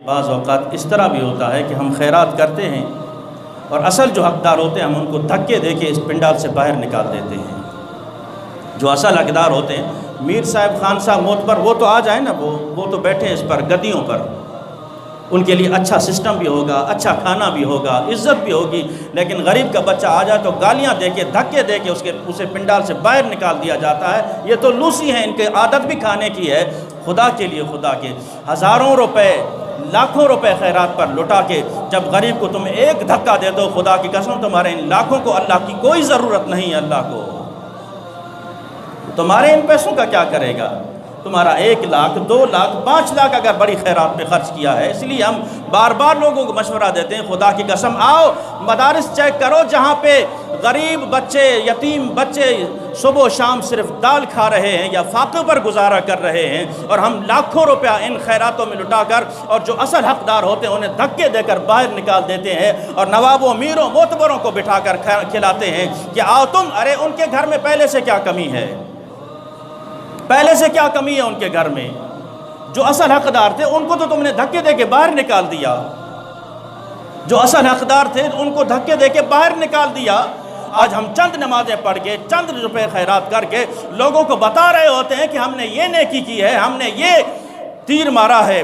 بعض اوقات اس طرح بھی ہوتا ہے کہ ہم خیرات کرتے ہیں اور اصل جو حقدار ہوتے ہیں ہم ان کو دھکے دے کے اس پنڈال سے باہر نکال دیتے ہیں۔ جو اصل حقدار ہوتے ہیں میر صاحب، خان صاحب، معتبر، وہ تو آ جائیں نا، وہ تو بیٹھے اس پر گدیوں پر، ان کے لیے اچھا سسٹم بھی ہوگا، اچھا کھانا بھی ہوگا، عزت بھی ہوگی، لیکن غریب کا بچہ آ جائے تو گالیاں دے کے، دھکے دے کے اسے پنڈال سے باہر نکال دیا جاتا ہے۔ یہ تو لوسی ہیں، ان کے عادت بھی کھانے کی ہے۔ خدا کے لیے، خدا کے ہزاروں روپے، لاکھوں روپے خیرات پر لٹا کے جب غریب کو تم ایک دھکا دے دو، خدا کی قسم تمہارے ان لاکھوں کو اللہ کی کوئی ضرورت نہیں ہے۔ اللہ کو تمہارے ان پیسوں کا کیا کرے گا؟ تمہارا 1 لاکھ، 2 لاکھ، 5 لاکھ اگر بڑی خیرات پہ خرچ کیا ہے۔ اس لیے ہم بار بار لوگوں کو مشورہ دیتے ہیں، خدا کی قسم آؤ مدارس چیک کرو جہاں پہ غریب بچے، یتیم بچے صبح و شام صرف دال کھا رہے ہیں یا فاقے پر گزارا کر رہے ہیں، اور ہم لاکھوں روپیہ ان خیراتوں میں لٹا کر اور جو اصل حقدار ہوتے ہیں انہیں دھکے دے کر باہر نکال دیتے ہیں، اور نوابوں، امیروں، معتبروں کو بٹھا کر کھلاتے ہیں کہ آؤ تم۔ ارے ان کے گھر میں پہلے سے کیا کمی ہے؟ پہلے سے کیا کمی ہے ان کے گھر میں؟ جو اصل حقدار تھے ان کو تو تم نے دھکے دے کے باہر نکال دیا۔ جو اصل حقدار تھے ان کو دھکے دے کے باہر نکال دیا۔ آج ہم چند نمازیں پڑھ کے، چند روپے خیرات کر کے لوگوں کو بتا رہے ہوتے ہیں کہ ہم نے یہ نیکی کی ہے، ہم نے یہ تیر مارا ہے۔